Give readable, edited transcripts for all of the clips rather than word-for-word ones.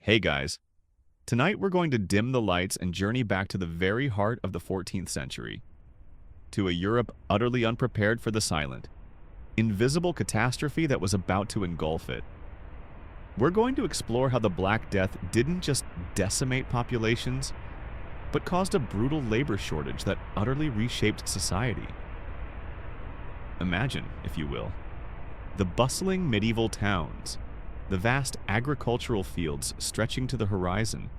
Hey guys, tonight we're going to dim the lights and journey back to the very heart of the 14th century, to a Europe utterly unprepared for the silent, invisible catastrophe that was about to engulf it. We're going to explore how the Black Death didn't just decimate populations, but caused a brutal labor shortage that utterly reshaped society. Imagine, if you will, the bustling medieval towns, the vast agricultural fields stretching to the horizon,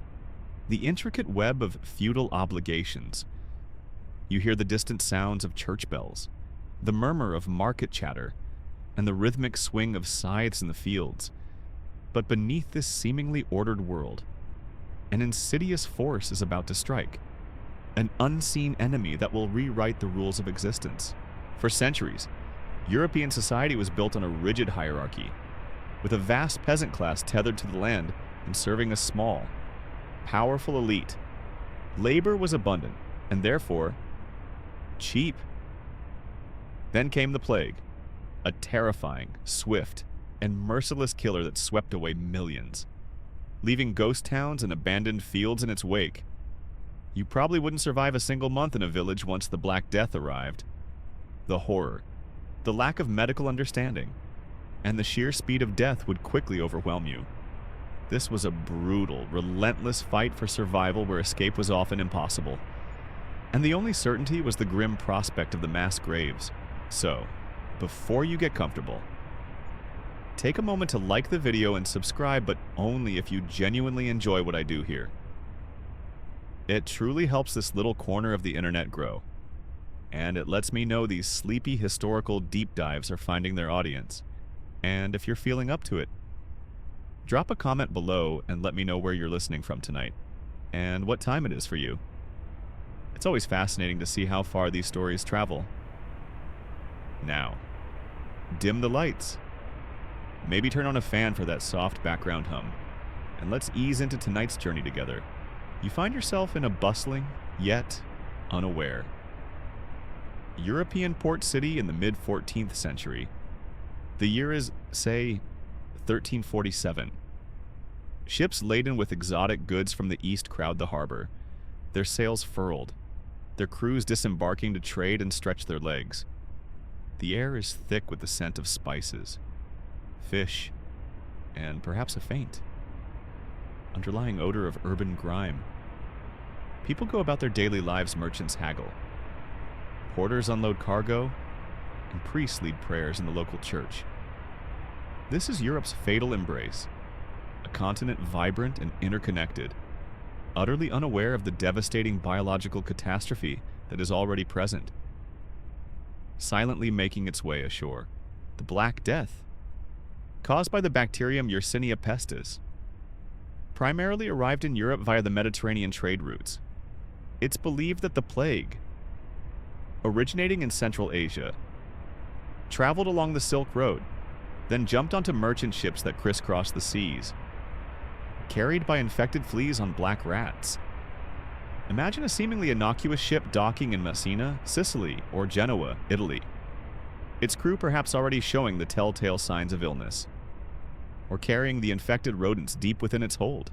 the intricate web of feudal obligations. You hear the distant sounds of church bells, the murmur of market chatter, and the rhythmic swing of scythes in the fields. But beneath this seemingly ordered world, an insidious force is about to strike, an unseen enemy that will rewrite the rules of existence. For centuries, European society was built on a rigid hierarchy, with a vast peasant class tethered to the land and serving a small, powerful elite. Labor was abundant, and therefore, cheap. Then came the plague, a terrifying, swift, and merciless killer that swept away millions, leaving ghost towns and abandoned fields in its wake. You probably wouldn't survive a single month in a village once the Black Death arrived. The horror, the lack of medical understanding, and the sheer speed of death would quickly overwhelm you. This was a brutal, relentless fight for survival where escape was often impossible. And the only certainty was the grim prospect of the mass graves. So, before you get comfortable, take a moment to like the video and subscribe, but only if you genuinely enjoy what I do here. It truly helps this little corner of the internet grow, and it lets me know these sleepy historical deep dives are finding their audience. And if you're feeling up to it, drop a comment below and let me know where you're listening from tonight, and what time it is for you. It's always fascinating to see how far these stories travel. Now, dim the lights. Maybe turn on a fan for that soft background hum, and let's ease into tonight's journey together. You find yourself in a bustling, yet unaware, European port city in the mid-14th century. The year is, say, 1347. Ships laden with exotic goods from the east crowd the harbor, their sails furled, their crews disembarking to trade and stretch their legs. The air is thick with the scent of spices, fish, and perhaps a faint, underlying odor of urban grime. People go about their daily lives, merchants haggle, porters unload cargo, and priests lead prayers in the local church. This is Europe's fatal embrace, a continent vibrant and interconnected, utterly unaware of the devastating biological catastrophe that is already present. Silently making its way ashore, the Black Death, caused by the bacterium Yersinia pestis, primarily arrived in Europe via the Mediterranean trade routes. It's believed that the plague, originating in Central Asia, traveled along the Silk Road, then jumped onto merchant ships that crisscrossed the seas, carried by infected fleas on black rats. Imagine a seemingly innocuous ship docking in Messina, Sicily, or Genoa, Italy, its crew perhaps already showing the telltale signs of illness, or carrying the infected rodents deep within its hold.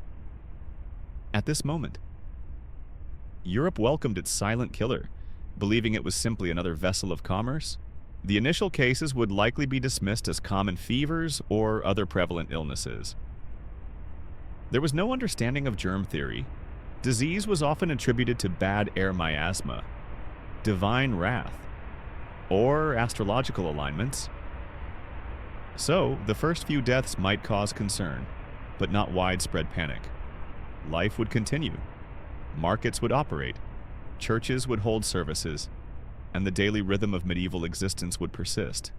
At this moment, Europe welcomed its silent killer, believing it was simply another vessel of commerce. The initial cases would likely be dismissed as common fevers or other prevalent illnesses. There was no understanding of germ theory. Disease was often attributed to bad air miasma, divine wrath, or astrological alignments. So, the first few deaths might cause concern, but not widespread panic. Life would continue. Markets would operate. Churches would hold services, and the daily rhythm of medieval existence would persist.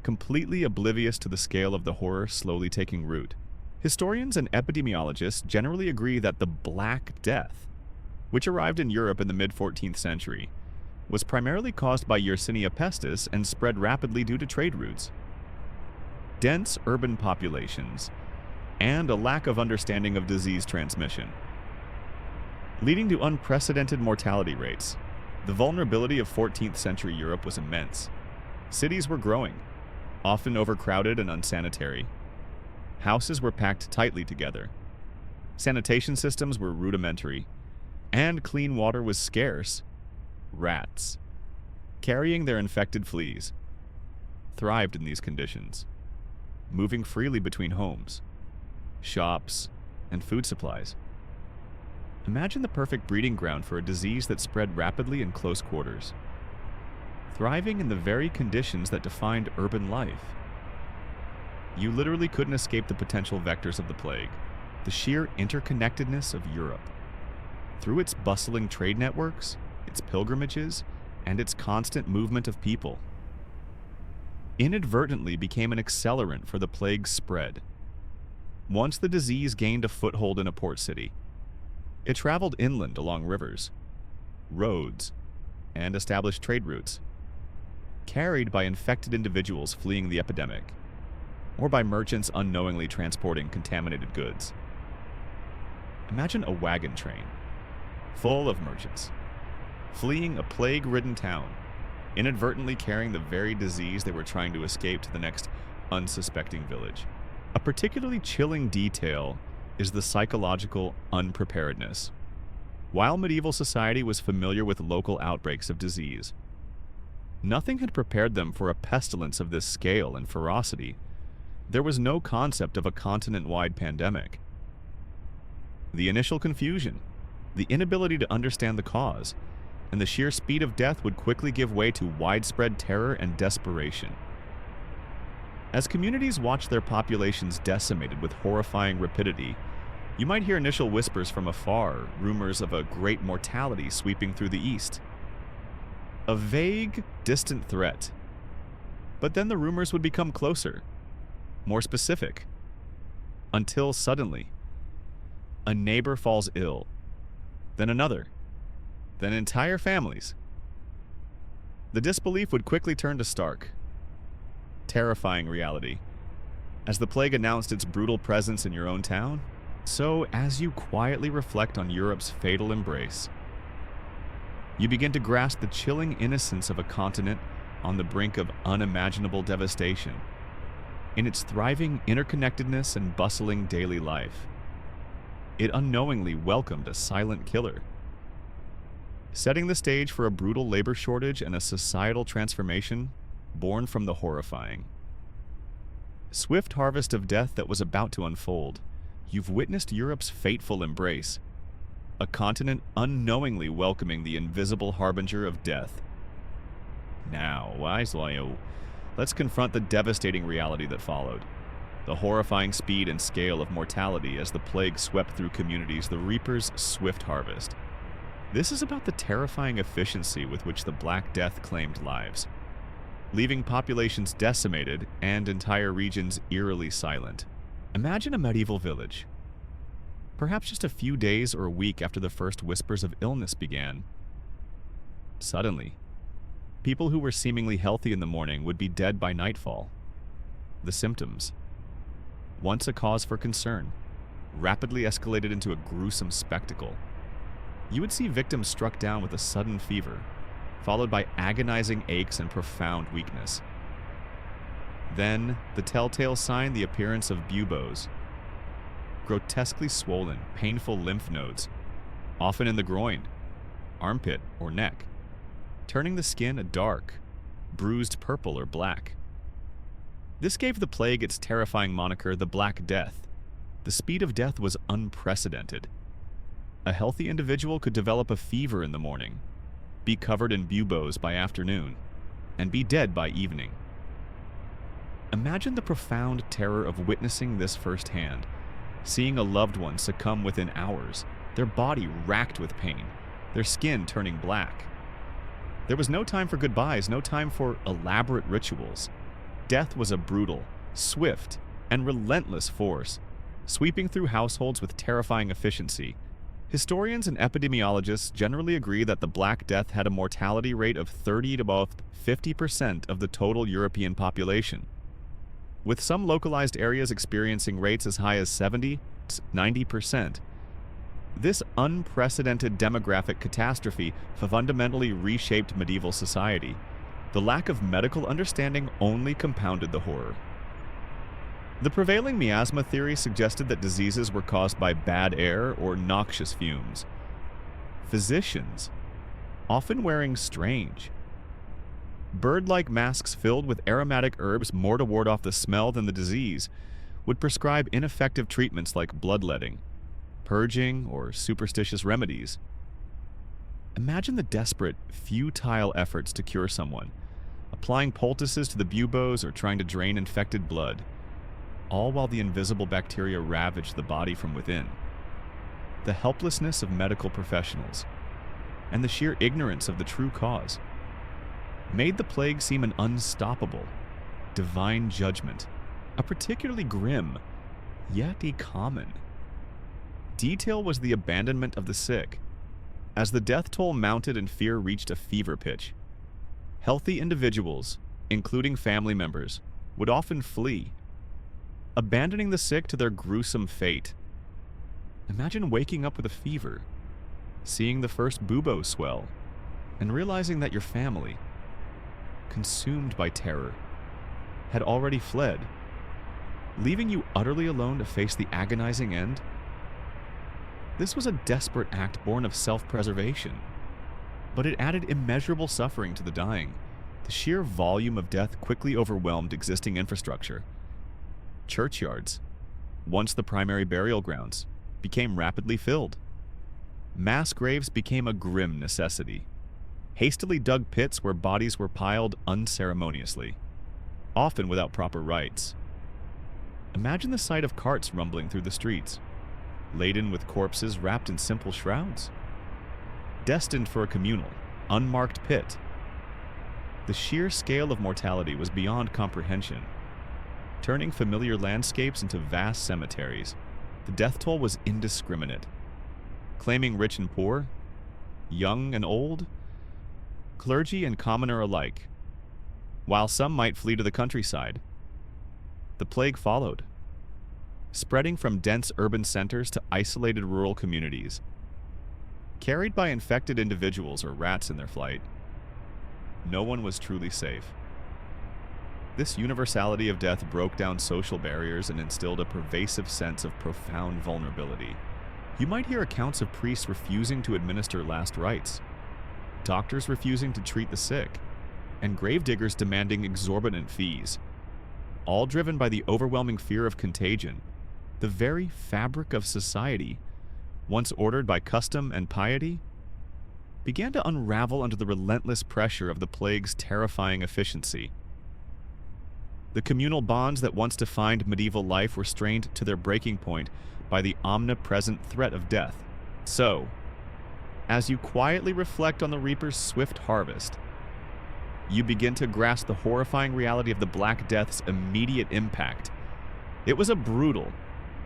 Completely oblivious to the scale of the horror slowly taking root, historians and epidemiologists generally agree that the Black Death, which arrived in Europe in the mid-14th century, was primarily caused by Yersinia pestis and spread rapidly due to trade routes. Dense urban populations, and a lack of understanding of disease transmission, leading to unprecedented mortality rates. The vulnerability of 14th century Europe was immense. Cities were growing, often overcrowded and unsanitary. Houses were packed tightly together, Sanitation systems were rudimentary, and clean water was scarce. Rats, carrying their infected fleas, thrived in these conditions, moving freely between homes, shops, and food supplies. Imagine the perfect breeding ground for a disease that spread rapidly in close quarters, thriving in the very conditions that defined urban life. You literally couldn't escape the potential vectors of the plague, the sheer interconnectedness of Europe. Through its bustling trade networks, its pilgrimages, and its constant movement of people, inadvertently became an accelerant for the plague's spread. Once the disease gained a foothold in a port city, it traveled inland along rivers, roads, and established trade routes, carried by infected individuals fleeing the epidemic, or by merchants unknowingly transporting contaminated goods. Imagine a wagon train, full of merchants, fleeing a plague-ridden town, inadvertently carrying the very disease they were trying to escape to the next unsuspecting village. A particularly chilling detail is the psychological unpreparedness. While medieval society was familiar with local outbreaks of disease, nothing had prepared them for a pestilence of this scale and ferocity. There was no concept of a continent-wide pandemic. The initial confusion, the inability to understand the cause, and the sheer speed of death would quickly give way to widespread terror and desperation. As communities watched their populations decimated with horrifying rapidity, you might hear initial whispers from afar, rumors of a great mortality sweeping through the east. A vague, distant threat. But then the rumors would become closer, more specific, until suddenly, a neighbor falls ill, then another, then entire families. The disbelief would quickly turn to stark, terrifying reality. As the plague announced its brutal presence in your own town, so as you quietly reflect on Europe's fatal embrace, you begin to grasp the chilling innocence of a continent on the brink of unimaginable devastation. In its thriving interconnectedness and bustling daily life, it unknowingly welcomed a silent killer, setting the stage for a brutal labor shortage and a societal transformation born from the horrifying. Swift harvest of death that was about to unfold, you've witnessed Europe's fateful embrace, a continent unknowingly welcoming the invisible harbinger of death. Now, let's confront the devastating reality that followed. The horrifying speed and scale of mortality as the plague swept through communities, the Reaper's swift harvest. This is about the terrifying efficiency with which the Black Death claimed lives, leaving populations decimated and entire regions eerily silent. Imagine a medieval village. Perhaps just a few days or a week after the first whispers of illness began. Suddenly, people who were seemingly healthy in the morning would be dead by nightfall. The symptoms, once a cause for concern, rapidly escalated into a gruesome spectacle. You would see victims struck down with a sudden fever, followed by agonizing aches and profound weakness. Then, the telltale sign, the appearance of buboes, grotesquely swollen, painful lymph nodes, often in the groin, armpit, or neck, turning the skin a dark, bruised purple or black. This gave the plague its terrifying moniker, the Black Death. The speed of death was unprecedented. A healthy individual could develop a fever in the morning, be covered in buboes by afternoon, and be dead by evening. Imagine the profound terror of witnessing this firsthand, seeing a loved one succumb within hours, their body racked with pain, their skin turning black. There was no time for goodbyes, no time for elaborate rituals. Death was a brutal, swift, and relentless force, sweeping through households with terrifying efficiency. Historians and epidemiologists generally agree that the Black Death had a mortality rate of 30 to about 50% of the total European population, with some localized areas experiencing rates as high as 70 to 90%. This unprecedented demographic catastrophe fundamentally reshaped medieval society. The lack of medical understanding only compounded the horror. The prevailing miasma theory suggested that diseases were caused by bad air or noxious fumes. Physicians, often wearing strange, bird-like masks filled with aromatic herbs more to ward off the smell than the disease, would prescribe ineffective treatments like bloodletting, purging, or superstitious remedies. Imagine the desperate, futile efforts to cure someone, applying poultices to the buboes or trying to drain infected blood, all while the invisible bacteria ravaged the body from within. The helplessness of medical professionals, and the sheer ignorance of the true cause, made the plague seem an unstoppable, divine judgment, a particularly grim, yet a common. Detail was the abandonment of the sick. As the death toll mounted and fear reached a fever pitch, healthy individuals, including family members, would often flee, abandoning the sick to their gruesome fate. Imagine waking up with a fever, seeing the first bubo swell, and realizing that your family, consumed by terror, had already fled, leaving you utterly alone to face the agonizing end. This was a desperate act born of self-preservation, but it added immeasurable suffering to the dying. The sheer volume of death quickly overwhelmed existing infrastructure. Churchyards, once the primary burial grounds, became rapidly filled. Mass graves became a grim necessity. Hastily dug pits where bodies were piled unceremoniously, often without proper rites. Imagine the sight of carts rumbling through the streets, laden with corpses wrapped in simple shrouds, destined for a communal, unmarked pit. The sheer scale of mortality was beyond comprehension, turning familiar landscapes into vast cemeteries. The death toll was indiscriminate, claiming rich and poor, young and old, clergy and commoner alike. While some might flee to the countryside, the plague followed, spreading from dense urban centers to isolated rural communities. Carried by infected individuals or rats in their flight, no one was truly safe. This universality of death broke down social barriers and instilled a pervasive sense of profound vulnerability. You might hear accounts of priests refusing to administer last rites, doctors refusing to treat the sick, and gravediggers demanding exorbitant fees, all driven by the overwhelming fear of contagion. The very fabric of society, once ordered by custom and piety, began to unravel under the relentless pressure of the plague's terrifying efficiency. The communal bonds that once defined medieval life were strained to their breaking point by the omnipresent threat of death. So, as you quietly reflect on the Reaper's swift harvest, you begin to grasp the horrifying reality of the Black Death's immediate impact. It was a brutal,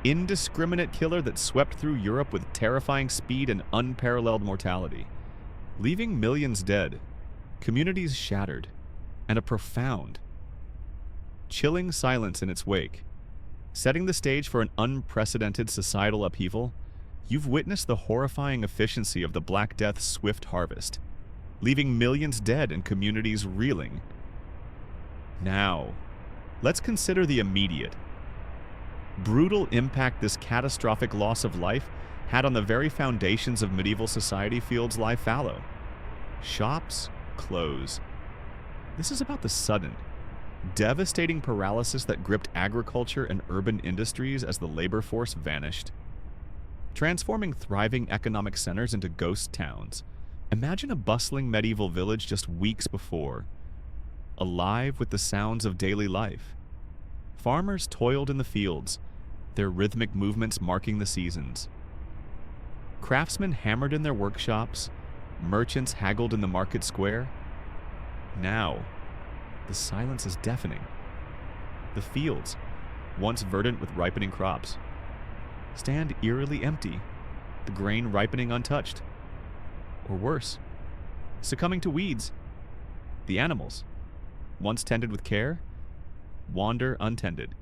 indiscriminate killer that swept through Europe with terrifying speed and unparalleled mortality, leaving millions dead, communities shattered, and a profound, chilling silence in its wake. Setting the stage for an unprecedented societal upheaval, you've witnessed the horrifying efficiency of the Black Death's swift harvest, leaving millions dead and communities reeling. Now, let's consider the immediate, brutal impact this catastrophic loss of life had on the very foundations of medieval society. Fields lie fallow. Shops close. This is about the sudden, devastating paralysis that gripped agriculture and urban industries as the labor force vanished, transforming thriving economic centers into ghost towns. Imagine a bustling medieval village just weeks before, alive with the sounds of daily life. Farmers toiled in the fields, their rhythmic movements marking the seasons. Craftsmen hammered in their workshops, merchants haggled in the market square. Now, the silence is deafening. The fields, once verdant with ripening crops, stand eerily empty, the grain ripening untouched. Or worse, succumbing to weeds. The animals, once tended with care, wander untended,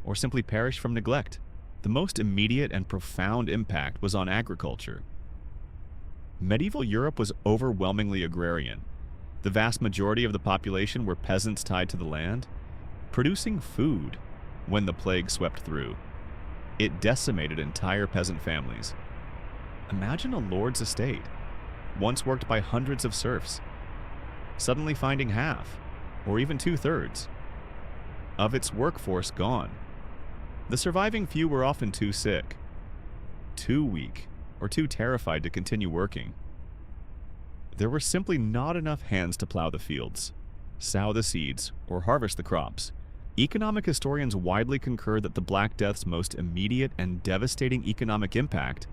or simply perish from neglect. The most immediate and profound impact was on agriculture. Medieval Europe was overwhelmingly agrarian. The vast majority of the population were peasants tied to the land, producing food, when the plague swept through. It decimated entire peasant families. Imagine a lord's estate, once worked by hundreds of serfs, suddenly finding half, or even two-thirds, of its workforce gone. The surviving few were often too sick, too weak, or too terrified to continue working. There were simply not enough hands to plow the fields, sow the seeds, or harvest the crops. Economic historians widely concur that the Black Death's most immediate and devastating economic impact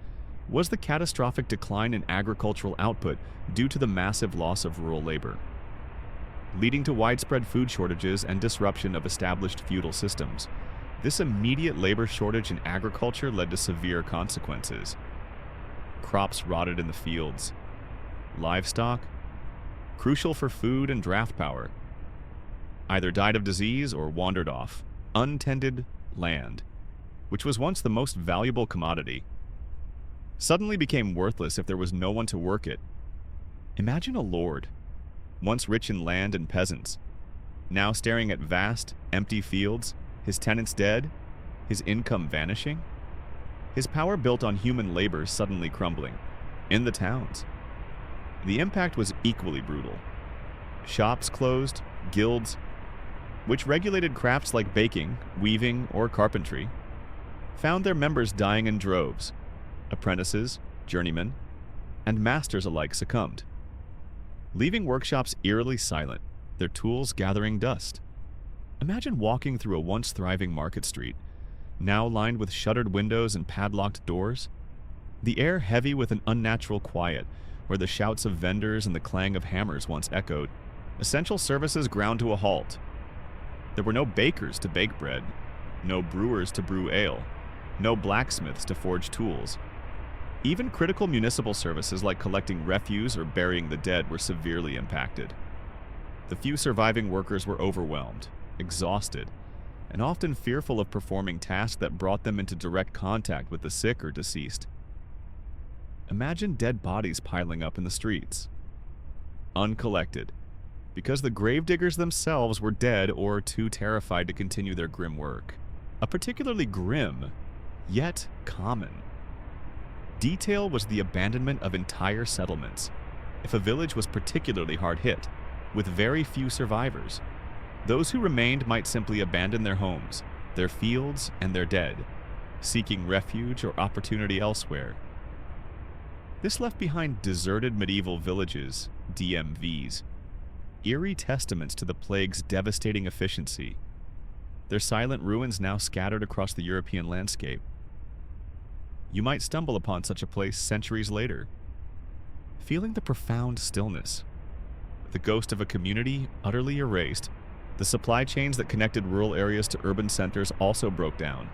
was the catastrophic decline in agricultural output due to the massive loss of rural labor, leading to widespread food shortages and disruption of established feudal systems. This immediate labor shortage in agriculture led to severe consequences. Crops rotted in the fields. Livestock, crucial for food and draft power, either died of disease or wandered off. Untended land, which was once the most valuable commodity, suddenly became worthless if there was no one to work it. Imagine a lord, once rich in land and peasants, now staring at vast, empty fields, his tenants dead, his income vanishing, his power built on human labor suddenly crumbling. In the towns, the impact was equally brutal. Shops closed, guilds, which regulated crafts like baking, weaving, or carpentry, found their members dying in droves. Apprentices, journeymen, and masters alike succumbed, leaving workshops eerily silent, their tools gathering dust. Imagine walking through a once thriving market street, now lined with shuttered windows and padlocked doors, the air heavy with an unnatural quiet where the shouts of vendors and the clang of hammers once echoed. Essential services ground to a halt. There were no bakers to bake bread, no brewers to brew ale, no blacksmiths to forge tools. Even critical municipal services like collecting refuse or burying the dead were severely impacted. The few surviving workers were overwhelmed, exhausted, and often fearful of performing tasks that brought them into direct contact with the sick or deceased. Imagine dead bodies piling up in the streets, uncollected, because the gravediggers themselves were dead or too terrified to continue their grim work. A particularly grim, yet common detail was the abandonment of entire settlements. If a village was particularly hard hit, with very few survivors, those who remained might simply abandon their homes, their fields, and their dead, seeking refuge or opportunity elsewhere. This left behind deserted medieval villages, DMVs, eerie testaments to the plague's devastating efficiency, their silent ruins now scattered across the European landscape. You might stumble upon such a place centuries later, feeling the profound stillness, the ghost of a community utterly erased. The supply chains that connected rural areas to urban centers also broke down,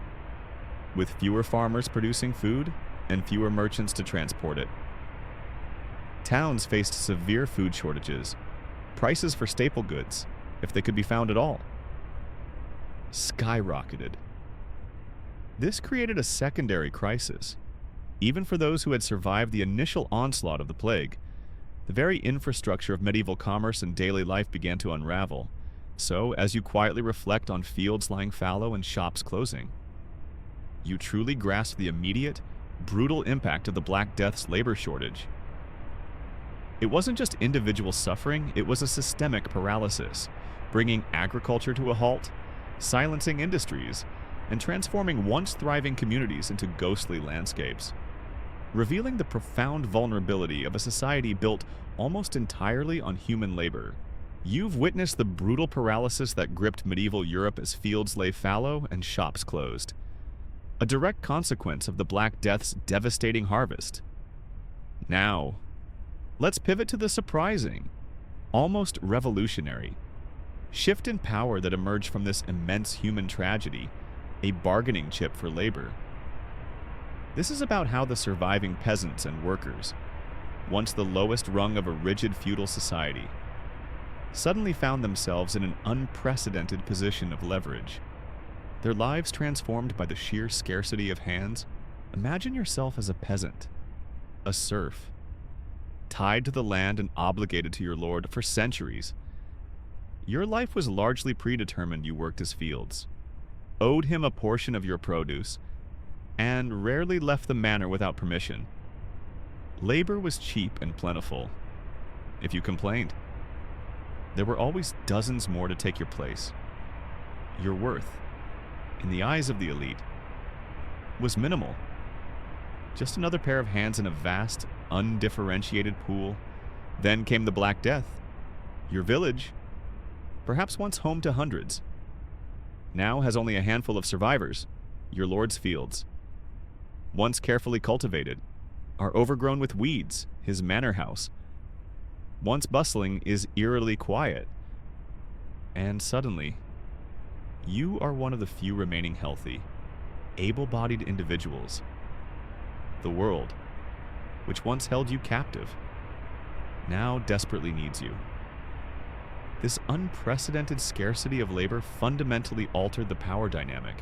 with fewer farmers producing food and fewer merchants to transport it. Towns faced severe food shortages. Prices for staple goods, if they could be found at all, skyrocketed. This created a secondary crisis. Even for those who had survived the initial onslaught of the plague, the very infrastructure of medieval commerce and daily life began to unravel. So, as you quietly reflect on fields lying fallow and shops closing, you truly grasp the immediate, brutal impact of the Black Death's labor shortage. It wasn't just individual suffering, it was a systemic paralysis, bringing agriculture to a halt, silencing industries, and transforming once thriving communities into ghostly landscapes, revealing the profound vulnerability of a society built almost entirely on human labor. You've witnessed the brutal paralysis that gripped medieval Europe as fields lay fallow and shops closed, a direct consequence of the Black Death's devastating harvest. Now, let's pivot to the surprising, almost revolutionary, shift in power that emerged from this immense human tragedy, a bargaining chip for labor. This is about how the surviving peasants and workers, once the lowest rung of a rigid feudal society, suddenly found themselves in an unprecedented position of leverage. Their lives transformed by the sheer scarcity of hands. Imagine yourself as a peasant, a serf, tied to the land and obligated to your lord for centuries. Your life was largely predetermined. You worked his fields, owed him a portion of your produce, and rarely left the manor without permission. Labor was cheap and plentiful. If you complained, there were always dozens more to take your place. Your worth, in the eyes of the elite, was minimal. Just another pair of hands in a vast, undifferentiated pool. Then came the Black Death. Your village, perhaps once home to hundreds, now has only a handful of survivors. Your lord's fields, once carefully cultivated, are overgrown with weeds. His manor house, once bustling, is eerily quiet. And suddenly, you are one of the few remaining healthy, able-bodied individuals. The world, which once held you captive, now desperately needs you. This unprecedented scarcity of labor fundamentally altered the power dynamic.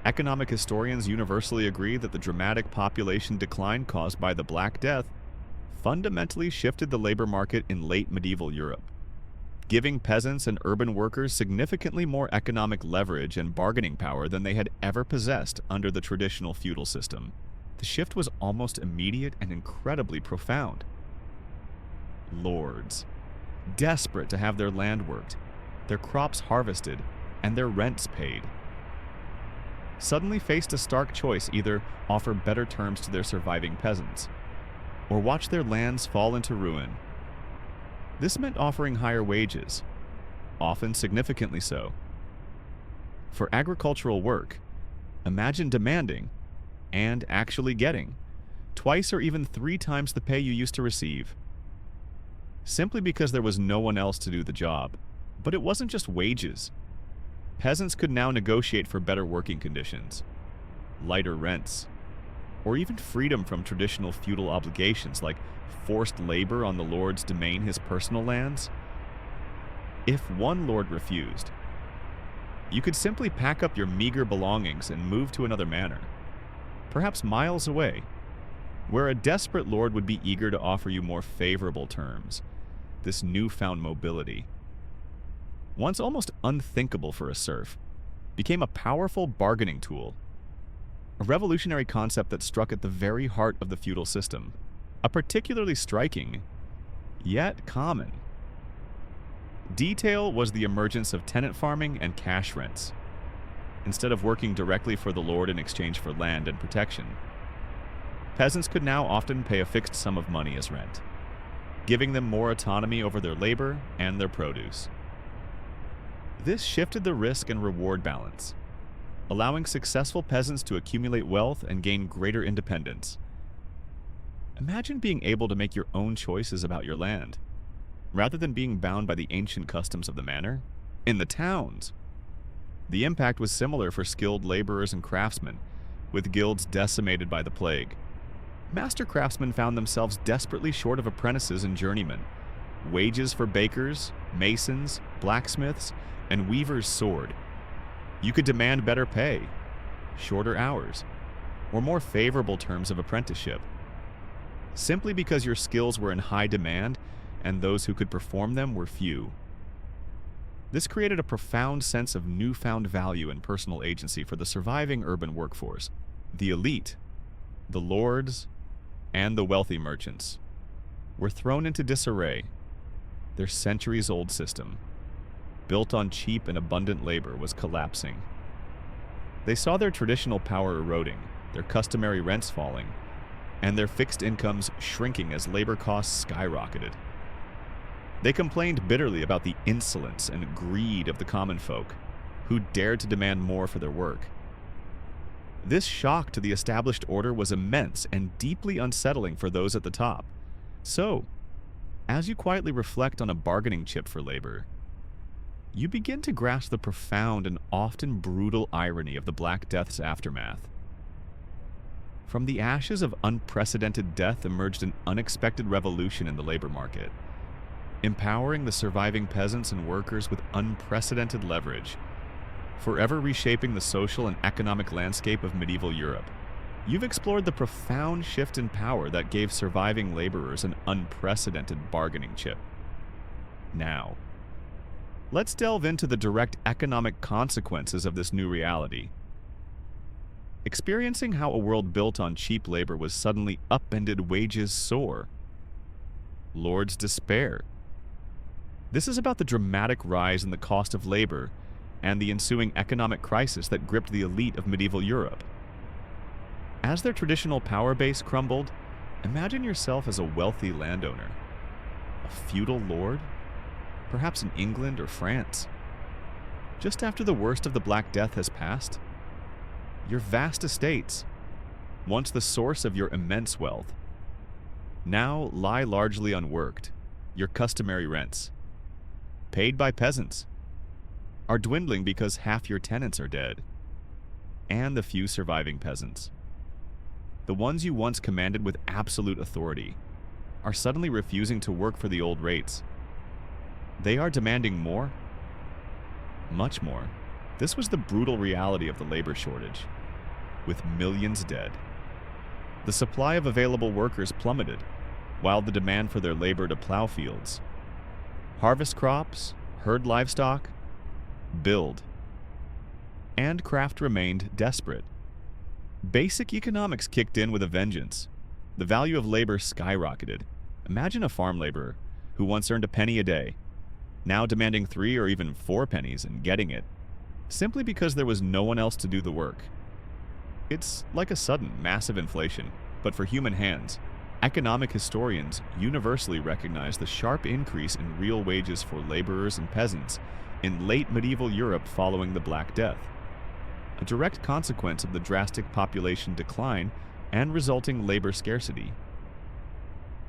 Economic historians universally agree that the dramatic population decline caused by the Black Death fundamentally shifted the labor market in late medieval Europe, giving peasants and urban workers significantly more economic leverage and bargaining power than they had ever possessed under the traditional feudal system. The shift was almost immediate and incredibly profound. Lords, desperate to have their land worked, their crops harvested, and their rents paid, suddenly faced a stark choice: either offer better terms to their surviving peasants, or watch their lands fall into ruin. This meant offering higher wages, often significantly so. For agricultural work, imagine demanding, and actually getting, twice or even 3 times the pay you used to receive, simply because there was no one else to do the job. But it wasn't just wages. Peasants could now negotiate for better working conditions, lighter rents, or even freedom from traditional feudal obligations like forced labor on the lord's domain, his personal lands. If one lord refused, you could simply pack up your meager belongings and move to another manor, perhaps miles away, where a desperate lord would be eager to offer you more favorable terms. This newfound mobility, once almost unthinkable for a serf, became a powerful bargaining tool, a revolutionary concept that struck at the very heart of the feudal system. A particularly striking, yet common, detail was the emergence of tenant farming and cash rents. Instead of working directly for the lord in exchange for land and protection, peasants could now often pay a fixed sum of money as rent, giving them more autonomy over their labor and their produce. This shifted the risk and reward balance, allowing successful peasants to accumulate wealth and gain greater independence. Imagine being able to make your own choices about your land, rather than being bound by the ancient customs of the manor. In the towns, the impact was similar for skilled laborers and craftsmen, with guilds decimated by the plague. Master craftsmen found themselves desperately short of apprentices and journeymen. Wages for bakers, masons, blacksmiths, and weavers soared. You could demand better pay, shorter hours, or more favorable terms of apprenticeship, simply because your skills were in high demand and those who could perform them were few. This created a profound sense of newfound value and personal agency for the surviving urban workforce. The elite, the lords, and the wealthy merchants were thrown into disarray. Their centuries-old system, built on cheap and abundant labor, was collapsing. They saw their traditional power eroding, their customary rents falling, and their fixed incomes shrinking as labor costs skyrocketed. They complained bitterly about the insolence and greed of the common folk, who dared to demand more for their work. This shock to the established order was immense and deeply unsettling for those at the top. So, as you quietly reflect on a bargaining chip for labor, you begin to grasp the profound and often brutal irony of the Black Death's aftermath. From the ashes of unprecedented death emerged an unexpected revolution in the labor market, empowering the surviving peasants and workers with unprecedented leverage, forever reshaping the social and economic landscape of medieval Europe. You've explored the profound shift in power that gave surviving laborers an unprecedented bargaining chip. Now, Let's delve into the direct economic consequences of this new reality. Experiencing how a world built on cheap labor was suddenly upended, wages soar. Lords despair. This is about the dramatic rise in the cost of labor and the ensuing economic crisis that gripped the elite of medieval Europe. As their traditional power base crumbled, imagine yourself as a wealthy landowner, a feudal lord, perhaps in England or France. Just after the worst of the Black Death has passed, your vast estates, once the source of your immense wealth, now lie largely unworked. Your customary rents, paid by peasants, are dwindling because half your tenants are dead, and the few surviving peasants, the ones you once commanded with absolute authority, are suddenly refusing to work for the old rates. They are demanding more, much more. This was the brutal reality of the labor shortage, with millions dead. The supply of available workers plummeted, while the demand for their labor to plow fields, harvest crops, herd livestock, build, and craft remained desperate. Basic economics kicked in with a vengeance. The value of labor skyrocketed. Imagine a farm laborer who once earned a penny a day, now demanding 3 or even 4 pennies and getting it, simply because there was no one else to do the work. It's like a sudden, massive inflation, but for human hands. Economic historians universally recognize the sharp increase in real wages for laborers and peasants in late medieval Europe following the Black Death, a direct consequence of the drastic population decline and resulting labor scarcity.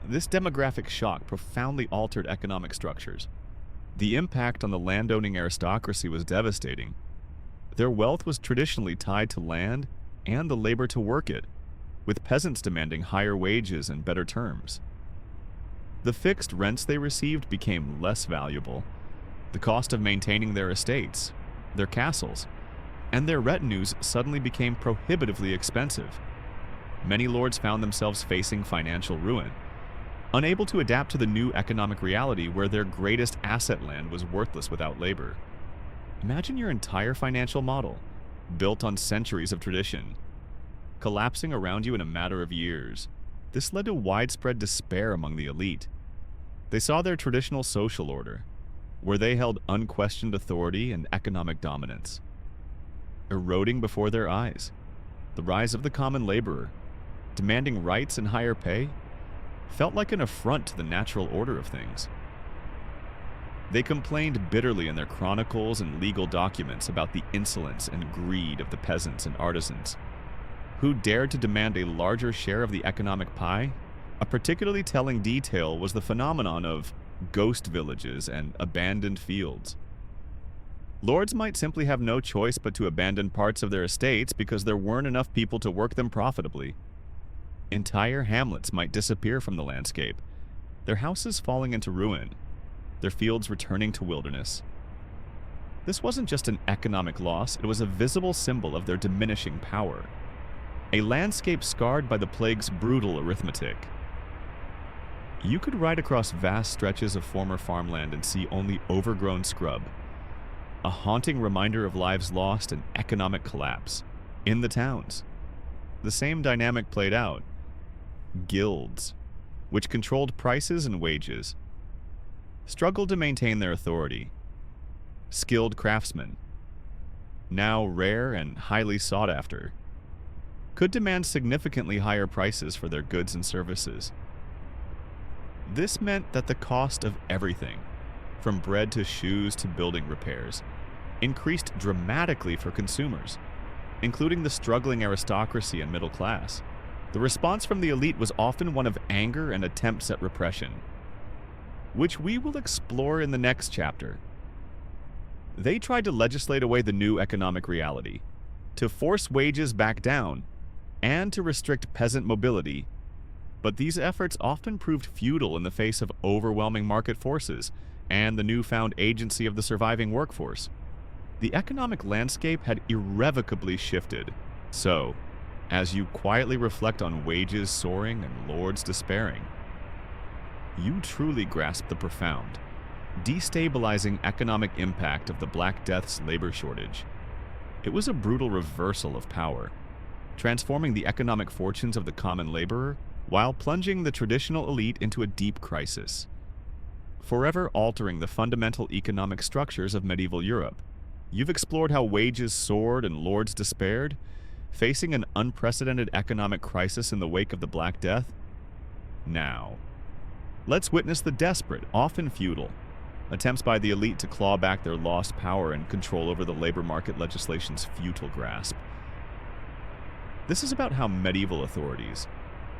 This demographic shock profoundly altered economic structures. The impact on the landowning aristocracy was devastating. Their wealth was traditionally tied to land and the labor to work it, with peasants demanding higher wages and better terms. The fixed rents they received became less valuable. The cost of maintaining their estates, their castles, and their retinues suddenly became prohibitively expensive. Many lords found themselves facing financial ruin, unable to adapt to the new economic reality where their greatest asset land was worthless without labor. Imagine your entire financial model, built on centuries of tradition, collapsing around you in a matter of years. This led to widespread despair among the elite. They saw their traditional social order, where they held unquestioned authority and economic dominance, eroding before their eyes. The rise of the common laborer, demanding rights and higher pay, felt like an affront to the natural order of things. They complained bitterly in their chronicles and legal documents about the insolence and greed of the peasants and artisans, who dared to demand a larger share of the economic pie. A particularly telling detail was the phenomenon of ghost villages and abandoned fields. Lords might simply have no choice but to abandon parts of their estates because there weren't enough people to work them profitably. Entire hamlets might disappear from the landscape, their houses falling into ruin, their fields returning to wilderness. This wasn't just an economic loss, it was a visible symbol of their diminishing power. A landscape scarred by the plague's brutal arithmetic. You could ride across vast stretches of former farmland and see only overgrown scrub, a haunting reminder of lives lost and economic collapse. In the towns, the same dynamic played out. Guilds, which controlled prices and wages, struggled to maintain their authority. Skilled craftsmen, now rare and highly sought after, could demand significantly higher prices for their goods and services. This meant that the cost of everything, from bread to shoes to building repairs, increased dramatically for consumers, including the struggling aristocracy and middle class. The response from the elite was often one of anger and attempts at repression, which we will explore in the next chapter. They tried to legislate away the new economic reality, to force wages back down, and to restrict peasant mobility, but these efforts often proved futile in the face of overwhelming market forces and the newfound agency of the surviving workforce. The economic landscape had irrevocably shifted. So, as you quietly reflect on wages soaring and lords despairing, you truly grasp the profound, destabilizing economic impact of the Black Death's labor shortage. It was a brutal reversal of power, transforming the economic fortunes of the common laborer while plunging the traditional elite into a deep crisis, forever altering the fundamental economic structures of medieval Europe. You've explored how wages soared and lords despaired, facing an unprecedented economic crisis in the wake of the Black Death. Now, let's witness the desperate, often futile, attempts by the elite to claw back their lost power and control over the labor market legislation's futile grasp. This is about how medieval authorities,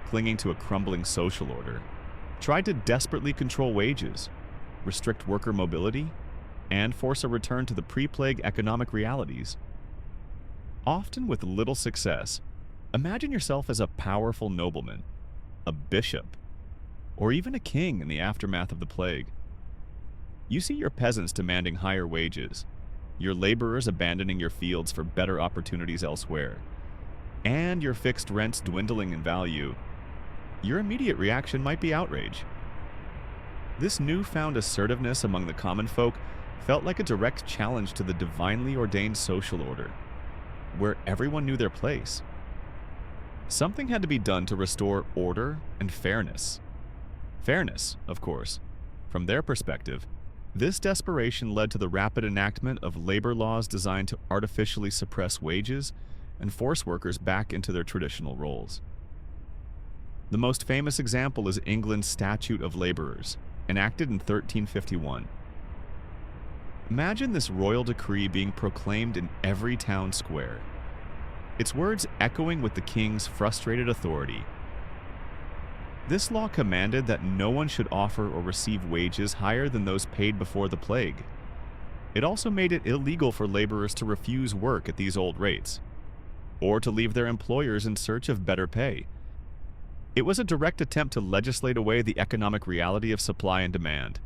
clinging to a crumbling social order, tried to desperately control wages, restrict worker mobility, and force a return to the pre-plague economic realities. Often with little success. Imagine yourself as a powerful nobleman, a bishop, or even a king in the aftermath of the plague. You see your peasants demanding higher wages, your laborers abandoning your fields for better opportunities elsewhere, and your fixed rents dwindling in value. Your immediate reaction might be outrage. This newfound assertiveness among the common folk felt like a direct challenge to the divinely ordained social order, where everyone knew their place. Something had to be done to restore order and fairness. Fairness, of course. From their perspective, this desperation led to the rapid enactment of labor laws designed to artificially suppress wages and force workers back into their traditional roles. The most famous example is England's Statute of Labourers, enacted in 1351. Imagine this royal decree being proclaimed in every town square, its words echoing with the king's frustrated authority. This law commanded that no one should offer or receive wages higher than those paid before the plague. It also made it illegal for laborers to refuse work at these old rates, or to leave their employers in search of better pay. It was a direct attempt to legislate away the economic reality of supply and demand.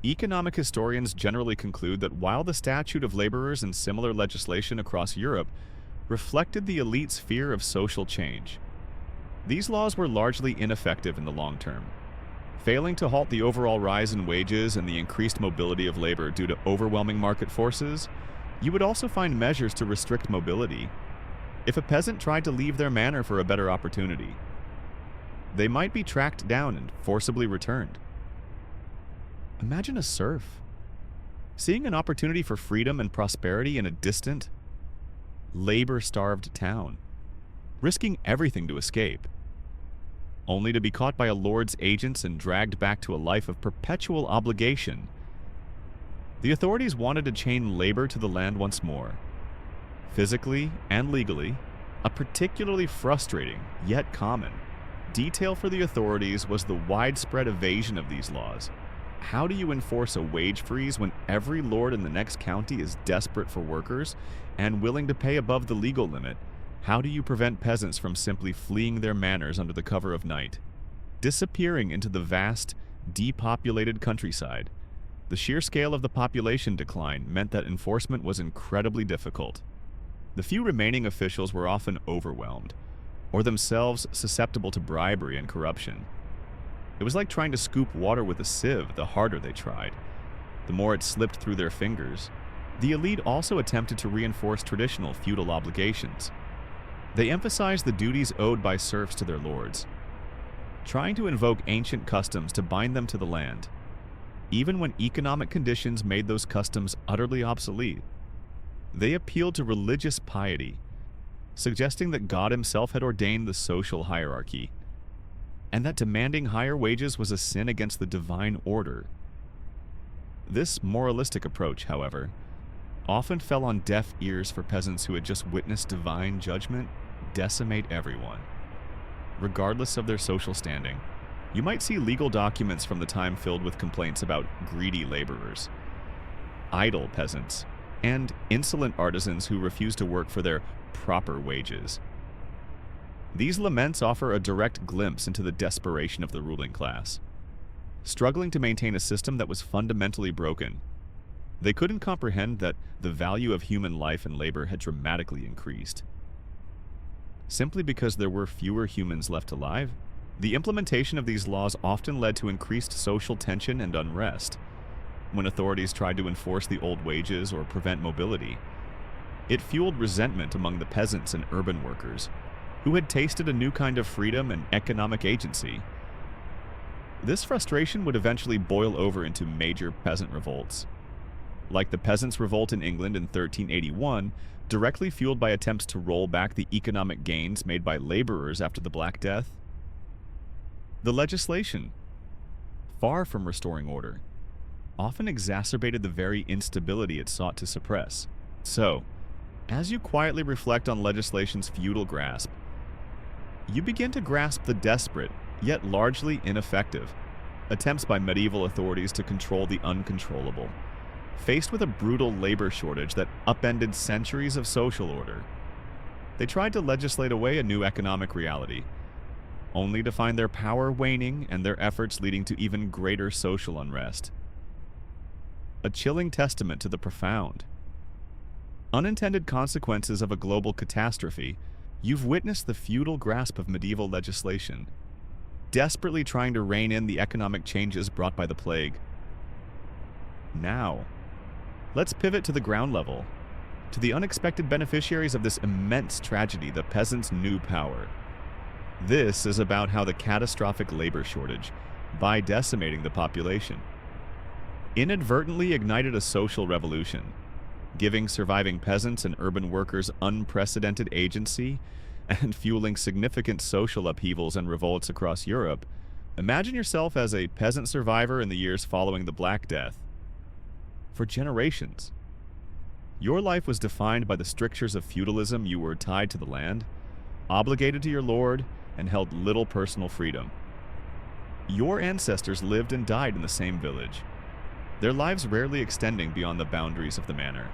Economic historians generally conclude that while the Statute of Laborers and similar legislation across Europe reflected the elite's fear of social change, these laws were largely ineffective in the long term. Failing to halt the overall rise in wages and the increased mobility of labor due to overwhelming market forces, you would also find measures to restrict mobility. If a peasant tried to leave their manor for a better opportunity, they might be tracked down and forcibly returned. Imagine a serf, seeing an opportunity for freedom and prosperity in a distant, labor-starved town, risking everything to escape, only to be caught by a lord's agents and dragged back to a life of perpetual obligation. The authorities wanted to chain labor to the land once more. Physically and legally, a particularly frustrating, yet common, detail for the authorities was the widespread evasion of these laws. How do you enforce a wage freeze when every lord in the next county is desperate for workers and willing to pay above the legal limit? How do you prevent peasants from simply fleeing their manors under the cover of night, disappearing into the vast, depopulated countryside? The sheer scale of the population decline meant that enforcement was incredibly difficult. The few remaining officials were often overwhelmed, or themselves susceptible to bribery and corruption. It was like trying to scoop water with a sieve. The harder they tried, the more it slipped through their fingers. The elite also attempted to reinforce traditional feudal obligations. They emphasized the duties owed by serfs to their lords, trying to invoke ancient customs to bind them to the land, even when economic conditions made those customs utterly obsolete. They appealed to religious piety, suggesting that God himself had ordained the social hierarchy, and that demanding higher wages was a sin against the divine order. This moralistic approach, however, often fell on deaf ears for peasants who had just witnessed divine judgment decimate everyone, regardless of their social standing. You might see legal documents from the time filled with complaints about greedy laborers, idle peasants, and insolent artisans who refused to work for their proper wages. These laments offer a direct glimpse into the desperation of the ruling class, struggling to maintain a system that was fundamentally broken. They couldn't comprehend that the value of human life and labor had dramatically increased. Simply because there were fewer humans left alive, the implementation of these laws often led to increased social tension and unrest. when authorities tried to enforce the old wages or prevent mobility. It fueled resentment among the peasants and urban workers, who had tasted a new kind of freedom and economic agency. This frustration would eventually boil over into major peasant revolts. Like the Peasants' Revolt in England in 1381, directly fueled by attempts to roll back the economic gains made by laborers after the Black Death. The legislation, far from restoring order, often exacerbated the very instability it sought to suppress. So, as you quietly reflect on legislation's feudal grasp, you begin to grasp the desperate, yet largely ineffective, attempts by medieval authorities to control the uncontrollable, faced with a brutal labor shortage that upended centuries of social order. They tried to legislate away a new economic reality, only to find their power waning and their efforts leading to even greater social unrest. A chilling testament to the profound, unintended consequences of a global catastrophe. You've witnessed the feudal grasp of medieval legislation, desperately trying to rein in the economic changes brought by the plague. Now, let's pivot to the ground level, to the unexpected beneficiaries of this immense tragedy, the peasants' new power. This is about how the catastrophic labor shortage, by decimating the population, inadvertently ignited a social revolution, giving surviving peasants and urban workers unprecedented agency and fueling significant social upheavals and revolts across Europe. Imagine yourself as a peasant survivor in the years following the Black Death. For generations, your life was defined by the strictures of feudalism. You were tied to the land, obligated to your lord, and held little personal freedom. Your ancestors lived and died in the same village, their lives rarely extending beyond the boundaries of the manor.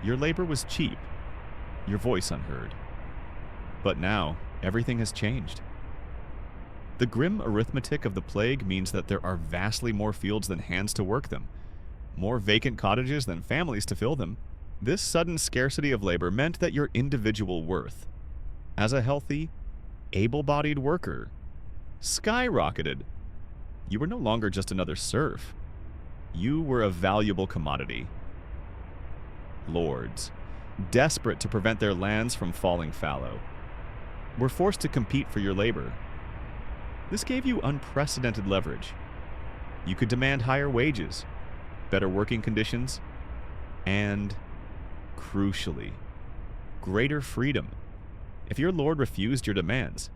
Your labor was cheap, your voice unheard. But now, everything has changed. The grim arithmetic of the plague means that there are vastly more fields than hands to work them, more vacant cottages than families to fill them. This sudden scarcity of labor meant that your individual worth, as a healthy, able-bodied worker, skyrocketed. You were no longer just another serf. You were a valuable commodity. Lords, desperate to prevent their lands from falling fallow, were forced to compete for your labor. This gave you unprecedented leverage. You could demand higher wages, better working conditions, and, crucially, greater freedom. If your lord refused your demands,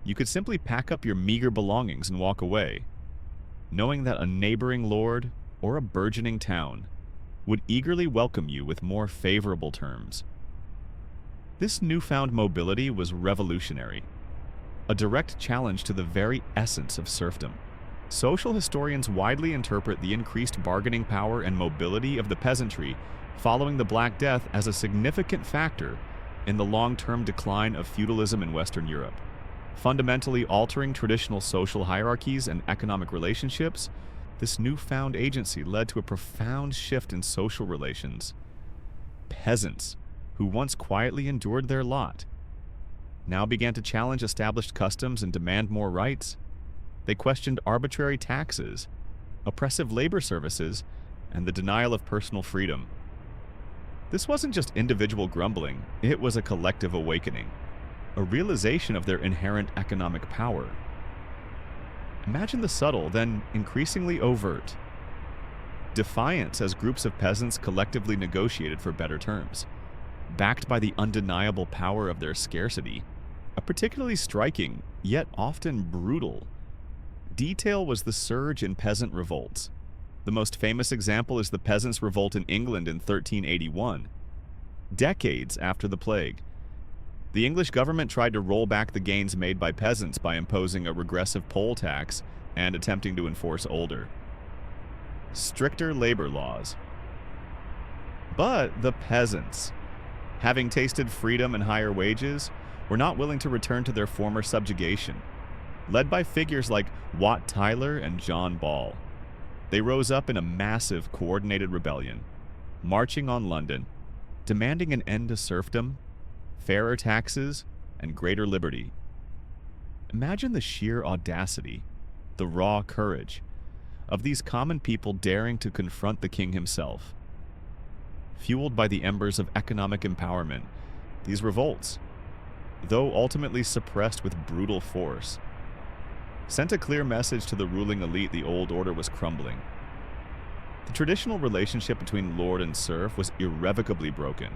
you could simply pack up your meager belongings and walk away, knowing that a neighboring lord or a burgeoning town would eagerly welcome you with more favorable terms. This newfound mobility was revolutionary, a direct challenge to the very essence of serfdom. Social historians widely interpret the increased bargaining power and mobility of the peasantry following the Black Death as a significant factor in the long-term decline of feudalism in Western Europe, fundamentally altering traditional social hierarchies and economic relationships. This newfound agency led to a profound shift in social relations. Peasants, who once quietly endured their lot, now began to challenge established customs and demand more rights. They questioned arbitrary taxes, oppressive labor services, and the denial of personal freedom. This wasn't just individual grumbling, it was a collective awakening, a realization of their inherent economic power. Imagine the subtle, then increasingly overt defiance as groups of peasants collectively negotiated for better terms, backed by the undeniable power of their scarcity. A particularly striking, yet often brutal, detail was the surge in peasant revolts. The most famous example is the Peasants' Revolt in England in 1381, decades after the plague. The English government tried to roll back the gains made by peasants by imposing a regressive poll tax and attempting to enforce older, stricter labor laws. But the peasants, having tasted freedom and higher wages, were not willing to return to their former subjugation. Led by figures like Wat Tyler and John Ball, they rose up in a massive coordinated rebellion, marching on London, demanding an end to serfdom, fairer taxes, and greater liberty. Imagine the sheer audacity, the raw courage. of these common people daring to confront the king himself. Fueled by the embers of economic empowerment, these revolts, though ultimately suppressed with brutal force, sent a clear message to the ruling elite the old order was crumbling. The traditional relationship between lord and serf was irrevocably broken.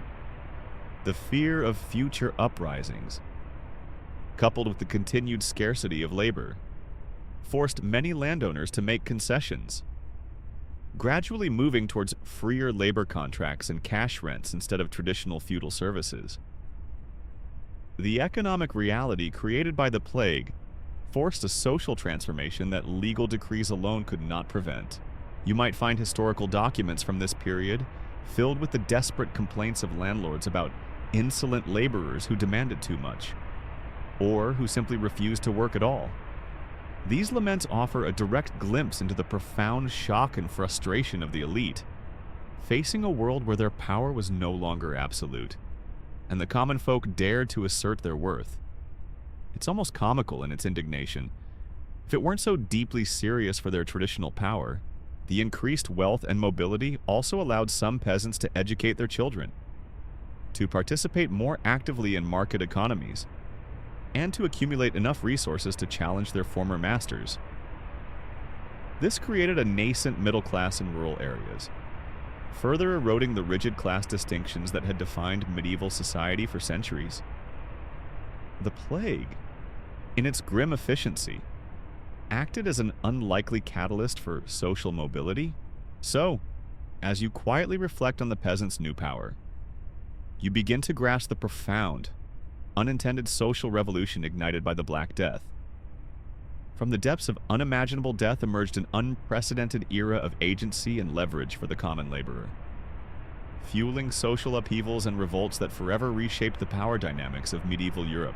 The fear of future uprisings, coupled with the continued scarcity of labor, forced many landowners to make concessions, gradually moving towards freer labor contracts and cash rents instead of traditional feudal services. The economic reality created by the plague forced a social transformation that legal decrees alone could not prevent. You might find historical documents from this period filled with the desperate complaints of landlords about insolent laborers who demanded too much, or who simply refused to work at all. These laments offer a direct glimpse into the profound shock and frustration of the elite, facing a world where their power was no longer absolute, and the common folk dared to assert their worth. It's almost comical in its indignation. If it weren't so deeply serious for their traditional power, the increased wealth and mobility also allowed some peasants to educate their children, to participate more actively in market economies, and to accumulate enough resources to challenge their former masters. This created a nascent middle class in rural areas, further eroding the rigid class distinctions that had defined medieval society for centuries. The plague, in its grim efficiency, acted as an unlikely catalyst for social mobility. So, as you quietly reflect on the peasants' new power, you begin to grasp the profound, unintended social revolution ignited by the Black Death. From the depths of unimaginable death emerged an unprecedented era of agency and leverage for the common laborer, fueling social upheavals and revolts that forever reshaped the power dynamics of medieval Europe,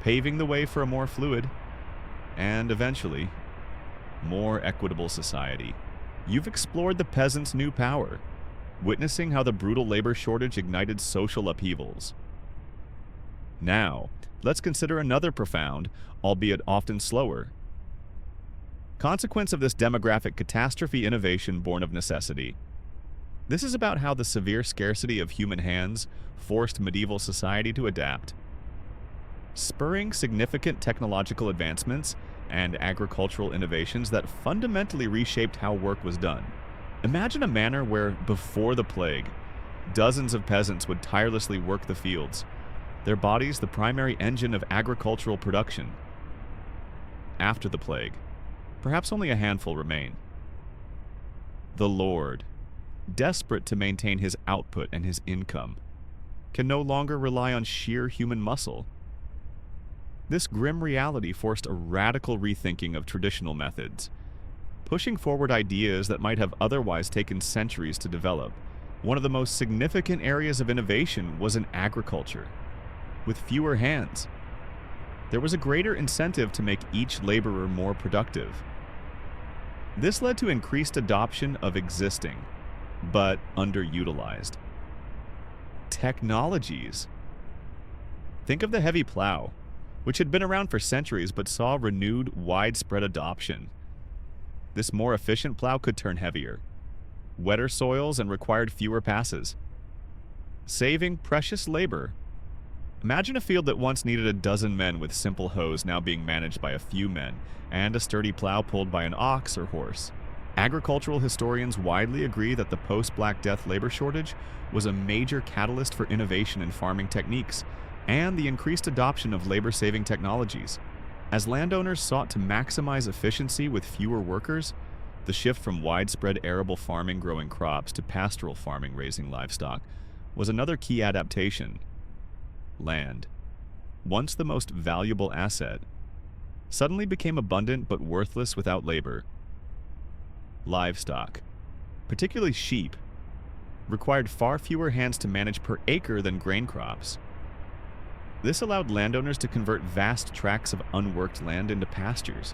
paving the way for a more fluid and, eventually, more equitable society. You've explored the peasants' new power, witnessing how the brutal labor shortage ignited social upheavals. Now, let's consider another profound, albeit often slower, consequence of this demographic catastrophe: innovation born of necessity. This is about how the severe scarcity of human hands forced medieval society to adapt, spurring significant technological advancements and agricultural innovations that fundamentally reshaped how work was done. Imagine a manner where, before the plague, dozens of peasants would tirelessly work the fields, their bodies the primary engine of agricultural production. After the plague, perhaps only a handful remain. The lord, desperate to maintain his output and his income, can no longer rely on sheer human muscle. This grim reality forced a radical rethinking of traditional methods, pushing forward ideas that might have otherwise taken centuries to develop. One of the most significant areas of innovation was in agriculture. With fewer hands, there was a greater incentive to make each laborer more productive. This led to increased adoption of existing, but underutilized, technologies. Think of the heavy plow, which had been around for centuries but saw renewed, widespread adoption. This more efficient plow could turn heavier, wetter soils, and required fewer passes, saving precious labor. Imagine a field that once needed a dozen men with simple hoes now being managed by a few men, and a sturdy plow pulled by an ox or horse. Agricultural historians widely agree that the post-Black Death labor shortage was a major catalyst for innovation in farming techniques and the increased adoption of labor-saving technologies. As landowners sought to maximize efficiency with fewer workers, the shift from widespread arable farming growing crops to pastoral farming raising livestock was another key adaptation. Land, once the most valuable asset, suddenly became abundant but worthless without labor. Livestock, particularly sheep, required far fewer hands to manage per acre than grain crops. This allowed landowners to convert vast tracts of unworked land into pastures,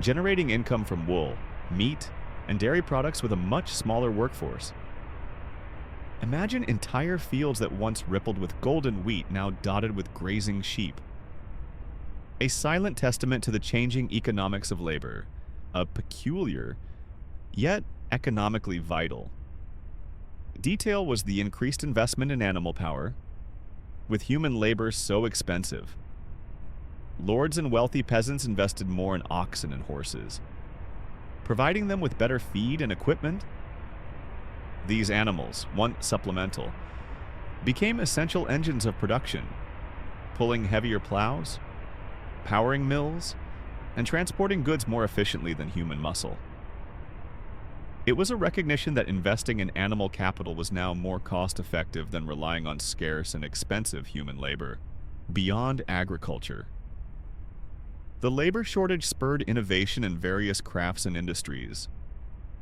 generating income from wool, meat, and dairy products with a much smaller workforce. Imagine entire fields that once rippled with golden wheat now dotted with grazing sheep. A silent testament to the changing economics of labor, a peculiar, yet economically vital. Detail was the increased investment in animal power, with human labor so expensive. Lords and wealthy peasants invested more in oxen and horses, providing them with better feed and equipment. These animals, once supplemental, became essential engines of production, pulling heavier plows, powering mills, and transporting goods more efficiently than human muscle. It was a recognition that investing in animal capital was now more cost-effective than relying on scarce and expensive human labor. Beyond agriculture, the labor shortage spurred innovation in various crafts and industries.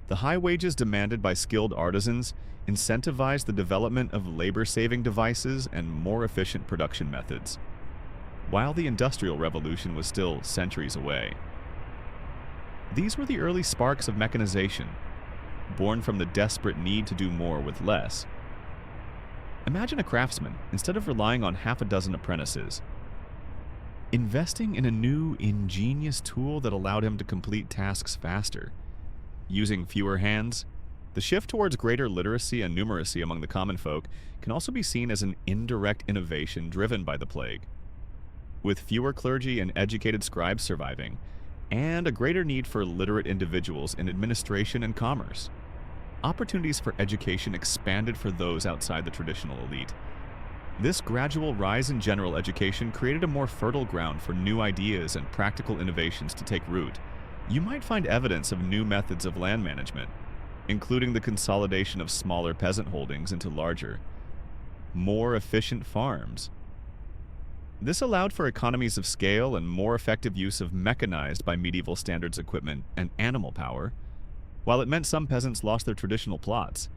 The high wages demanded by skilled artisans incentivized the development of labor-saving devices and more efficient production methods, while the Industrial Revolution was still centuries away. These were the early sparks of mechanization, born from the desperate need to do more with less. Imagine a craftsman, instead of relying on half a dozen apprentices, investing in a new, ingenious tool that allowed him to complete tasks faster. Using fewer hands, the shift towards greater literacy and numeracy among the common folk can also be seen as an indirect innovation driven by the plague. With fewer clergy and educated scribes surviving, and a greater need for literate individuals in administration and commerce, opportunities for education expanded for those outside the traditional elite. This gradual rise in general education created a more fertile ground for new ideas and practical innovations to take root. You might find evidence of new methods of land management, including the consolidation of smaller peasant holdings into larger, more efficient farms. This allowed for economies of scale and more effective use of mechanized by medieval standards equipment and animal power. While it meant some peasants lost their traditional plots,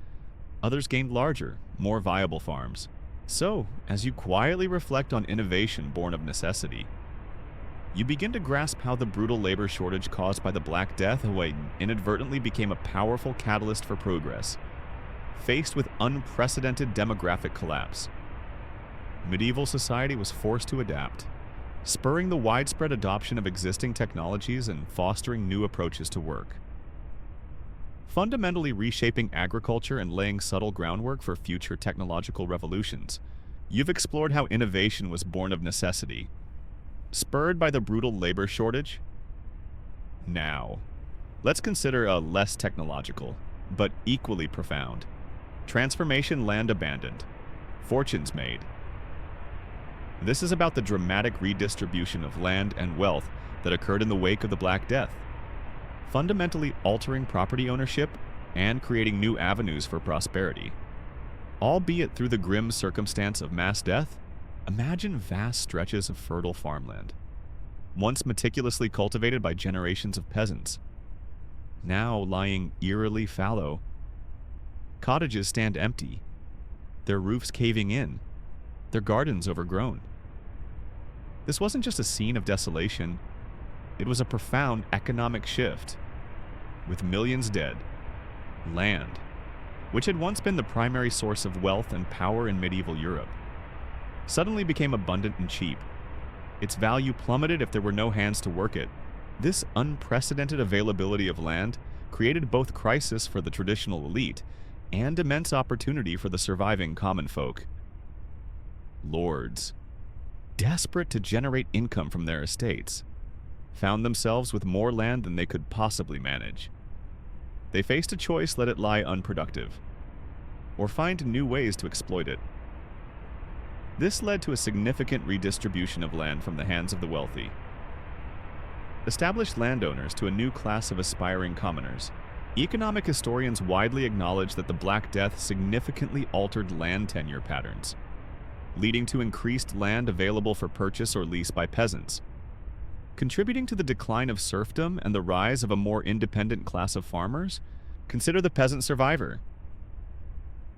others gained larger, more viable farms. So, as you quietly reflect on innovation born of necessity, you begin to grasp how the brutal labor shortage caused by the Black Death inadvertently became a powerful catalyst for progress. Faced with unprecedented demographic collapse, medieval society was forced to adapt, spurring the widespread adoption of existing technologies and fostering new approaches to work, fundamentally reshaping agriculture and laying subtle groundwork for future technological revolutions. You've explored how innovation was born of necessity, spurred by the brutal labor shortage. Now, let's consider a less technological, but equally profound transformation: land abandoned, fortunes made. This is about the dramatic redistribution of land and wealth that occurred in the wake of the Black Death, fundamentally altering property ownership and creating new avenues for prosperity. Albeit through the grim circumstance of mass death, imagine vast stretches of fertile farmland, once meticulously cultivated by generations of peasants, now lying eerily fallow. Cottages stand empty, their roofs caving in, their gardens overgrown. This wasn't just a scene of desolation, it was a profound economic shift. With millions dead, land, which had once been the primary source of wealth and power in medieval Europe, suddenly became abundant and cheap. Its value plummeted if there were no hands to work it. This unprecedented availability of land created both crisis for the traditional elite and immense opportunity for the surviving common folk. Lords, desperate to generate income from their estates, found themselves with more land than they could possibly manage. They faced a choice: let it lie unproductive, or find new ways to exploit it. This led to a significant redistribution of land from the hands of the wealthy, established landowners to a new class of aspiring commoners. Economic historians widely acknowledge that the Black Death significantly altered land tenure patterns, leading to increased land available for purchase or lease by peasants, contributing to the decline of serfdom and the rise of a more independent class of farmers. Consider the peasant survivor.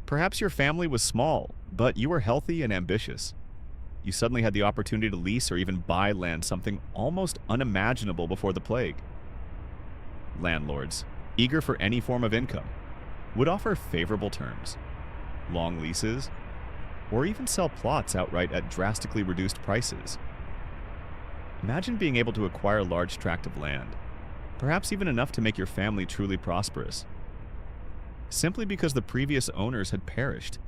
Perhaps your family was small, but you were healthy and ambitious. You suddenly had the opportunity to lease or even buy land, something almost unimaginable before the plague. Landlords, eager for any form of income, would offer favorable terms, long leases, or even sell plots outright at drastically reduced prices. Imagine being able to acquire a large tract of land, perhaps even enough to make your family truly prosperous, simply because the previous owners had perished.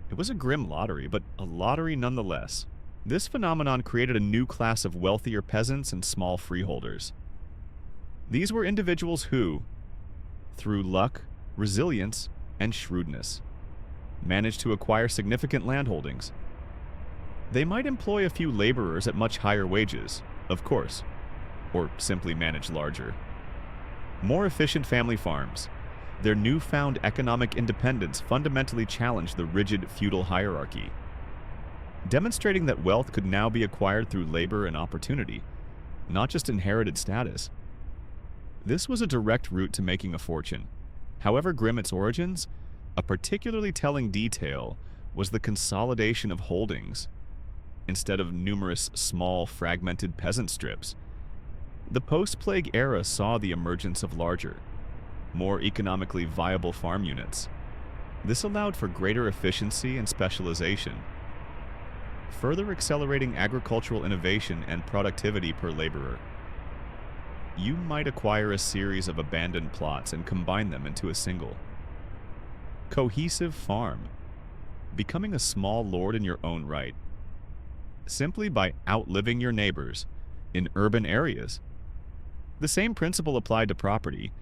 It was a grim lottery, but a lottery nonetheless. This phenomenon created a new class of wealthier peasants and small freeholders. These were individuals who, through luck, resilience, and shrewdness, managed to acquire significant landholdings. They might employ a few laborers at much higher wages, of course, or simply manage larger, more efficient family farms. Their newfound economic independence fundamentally challenged the rigid feudal hierarchy, demonstrating that wealth could now be acquired through labor and opportunity, not just inherited status. This was a direct route to making a fortune. However grim its origins, a particularly telling detail was the consolidation of holdings instead of numerous small, fragmented peasant strips. The post-plague era saw the emergence of larger, more economically viable farm units. This allowed for greater efficiency and specialization, further accelerating agricultural innovation and productivity per laborer. You might acquire a series of abandoned plots and combine them into a single, cohesive farm, becoming a small lord in your own right, simply by outliving your neighbors in urban areas. The same principle applied to property,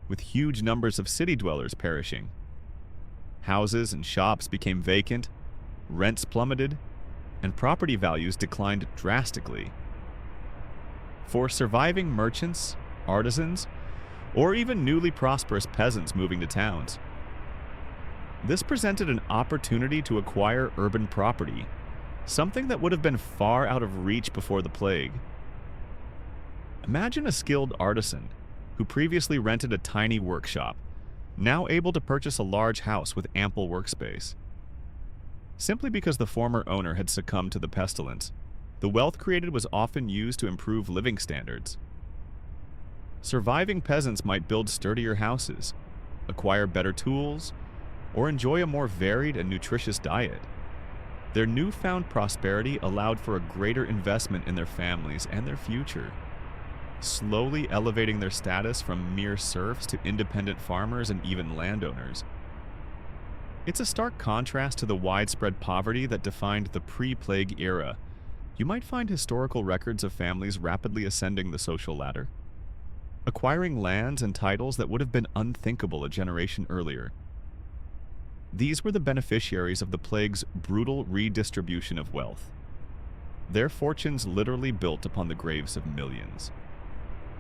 with huge numbers of city dwellers perishing. Houses and shops became vacant, rents plummeted, and property values declined drastically. For surviving merchants, artisans, or even newly prosperous peasants moving to towns, this presented an opportunity to acquire urban property, something that would have been far out of reach before the plague. Imagine a skilled artisan who previously rented a tiny workshop, now able to purchase a large house with ample workspace. Simply because the former owner had succumbed to the pestilence, the wealth created was often used to improve living standards. Surviving peasants might build sturdier houses, acquire better tools, or enjoy a more varied and nutritious diet. Their newfound prosperity allowed for a greater investment in their families and their future, slowly elevating their status from mere serfs to independent farmers and even landowners. It's a stark contrast to the widespread poverty that defined the pre-plague era. You might find historical records of families rapidly ascending the social ladder, acquiring lands and titles that would have been unthinkable a generation earlier. These were the beneficiaries of the plague's brutal redistribution of wealth. Their fortunes literally built upon the graves of millions.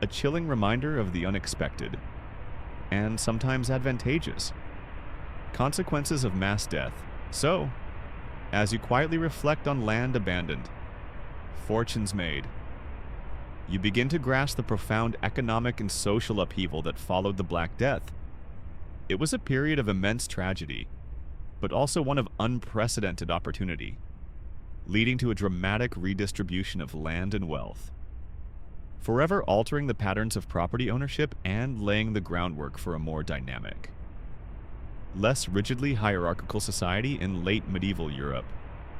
A chilling reminder of the unexpected, and sometimes advantageous, consequences of mass death. So, as you quietly reflect on land abandoned, fortunes made, you begin to grasp the profound economic and social upheaval that followed the Black Death. It was a period of immense tragedy, but also one of unprecedented opportunity, leading to a dramatic redistribution of land and wealth, forever altering the patterns of property ownership and laying the groundwork for a more dynamic, less rigidly hierarchical society in late medieval Europe.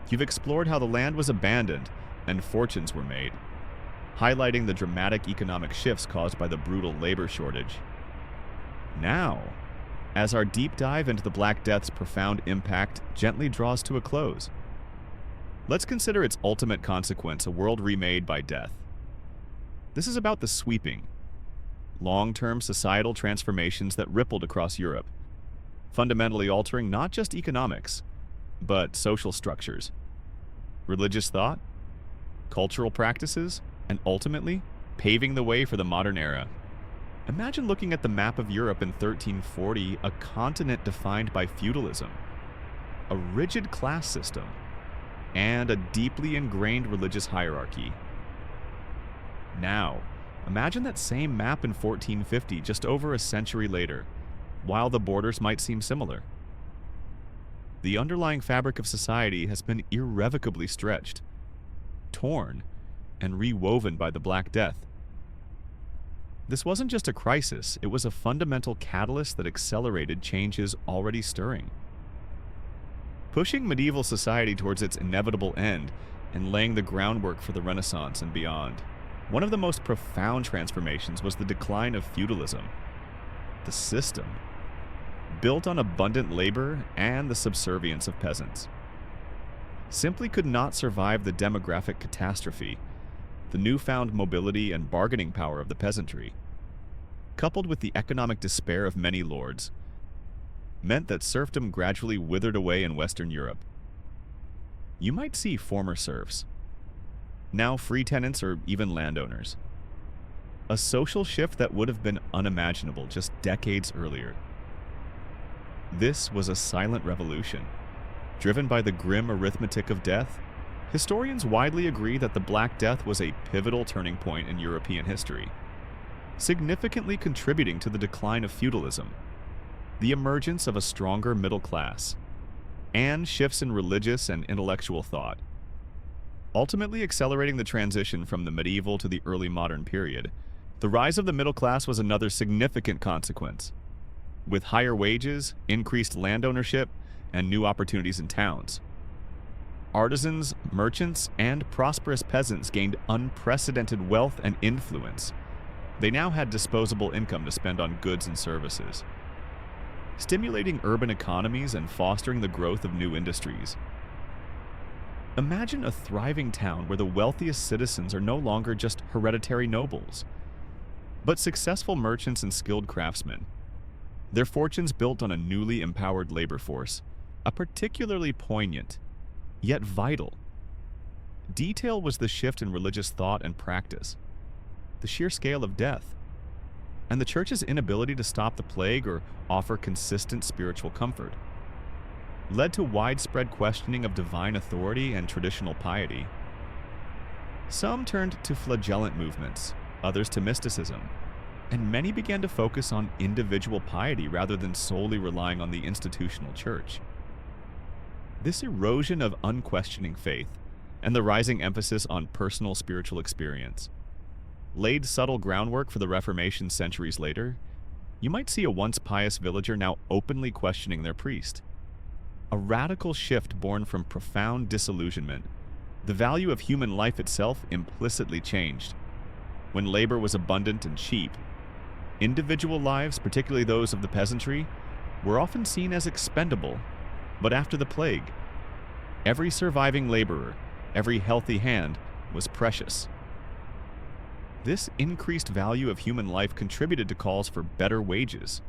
You've explored how the land was abandoned and fortunes were made, highlighting the dramatic economic shifts caused by the brutal labor shortage. Now, as our deep dive into the Black Death's profound impact gently draws to a close, let's consider its ultimate consequence, a world remade by death. This is about the sweeping, long-term societal transformations that rippled across Europe, fundamentally altering not just economics, but social structures, religious thought, cultural practices, and ultimately, paving the way for the modern era. Imagine looking at the map of Europe in 1340, a continent defined by feudalism, a rigid class system, and a deeply ingrained religious hierarchy. Now, imagine that same map in 1450, just over a century later, while the borders might seem similar. The underlying fabric of society has been irrevocably stretched, torn, and rewoven by the Black Death. This wasn't just a crisis, it was a fundamental catalyst that accelerated changes already stirring, pushing medieval society towards its inevitable end and laying the groundwork for the Renaissance and beyond. One of the most profound transformations was the decline of feudalism. The system, built on abundant labor and the subservience of peasants, simply could not survive the demographic catastrophe. The newfound mobility and bargaining power of the peasantry, coupled with the economic despair of many lords, meant that serfdom gradually withered away in Western Europe. You might see former serfs, now free tenants or even landowners. A social shift that would have been unimaginable just decades earlier. This was a silent revolution, driven by the grim arithmetic of death. Historians widely agree that the Black Death was a pivotal turning point in European history, significantly contributing to the decline of feudalism, the emergence of a stronger middle class, and shifts in religious and intellectual thought. Ultimately accelerating the transition from the medieval to the early modern period, the rise of the middle class was another significant consequence, with higher wages, increased land ownership, and new opportunities in towns. Artisans, merchants, and prosperous peasants gained unprecedented wealth and influence. They now had disposable income to spend on goods and services, stimulating urban economies and fostering the growth of new industries. Imagine a thriving town where the wealthiest citizens are no longer just hereditary nobles, but successful merchants and skilled craftsmen, their fortunes built on a newly empowered labor force. A particularly poignant, yet vital, detail was the shift in religious thought and practice, the sheer scale of death, and the church's inability to stop the plague or offer consistent spiritual comfort, led to widespread questioning of divine authority and traditional piety. Some turned to flagellant movements, others to mysticism, and many began to focus on individual piety rather than solely relying on the institutional church. This erosion of unquestioning faith and the rising emphasis on personal spiritual experience laid subtle groundwork for the Reformation centuries later. You might see a once pious villager now openly questioning their priest. A radical shift born from profound disillusionment. The value of human life itself implicitly changed. When labor was abundant and cheap, individual lives, particularly those of the peasantry, were often seen as expendable. But after the plague, every surviving laborer, every healthy hand was precious. This increased value of human life contributed to calls for better wages,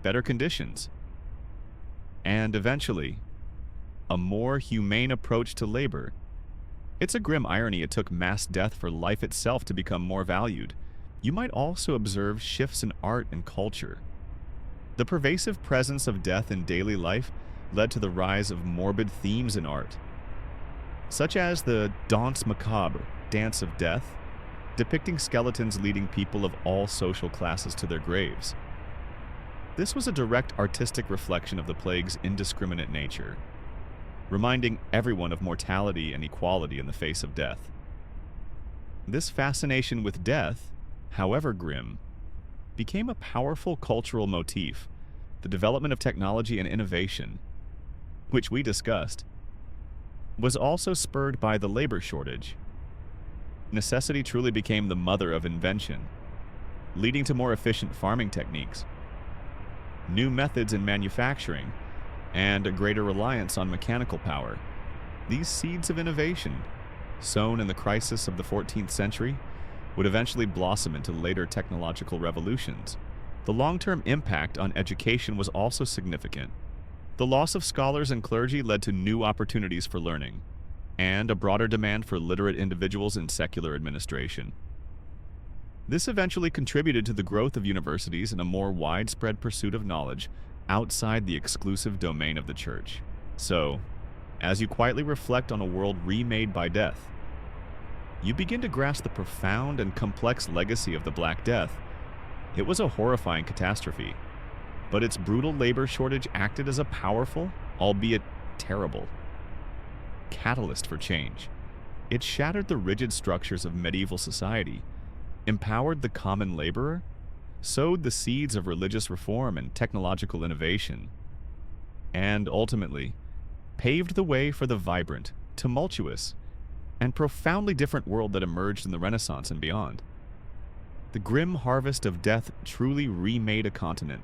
better conditions, and eventually, a more humane approach to labor. It's a grim irony it took mass death for life itself to become more valued. You might also observe shifts in art and culture. The pervasive presence of death in daily life led to the rise of morbid themes in art, such as the danse macabre, dance of death, depicting skeletons leading people of all social classes to their graves. This was a direct artistic reflection of the plague's indiscriminate nature, reminding everyone of mortality and equality in the face of death. This fascination with death, however grim, became a powerful cultural motif. The development of technology and innovation, which we discussed, was also spurred by the labor shortage. Necessity truly became the mother of invention, leading to more efficient farming techniques, new methods in manufacturing, and a greater reliance on mechanical power. These seeds of innovation, sown in the crisis of the 14th century, would eventually blossom into later technological revolutions. The long-term impact on education was also significant. The loss of scholars and clergy led to new opportunities for learning, and a broader demand for literate individuals in secular administration. This eventually contributed to the growth of universities and a more widespread pursuit of knowledge outside the exclusive domain of the church. So, as you quietly reflect on a world remade by death, you begin to grasp the profound and complex legacy of the Black Death. It was a horrifying catastrophe, but its brutal labor shortage acted as a powerful, albeit terrible, catalyst for change. It shattered the rigid structures of medieval society, empowered the common laborer, sowed the seeds of religious reform and technological innovation, and ultimately paved the way for the vibrant, tumultuous, and profoundly different world that emerged in the Renaissance and beyond. The grim harvest of death truly remade a continent,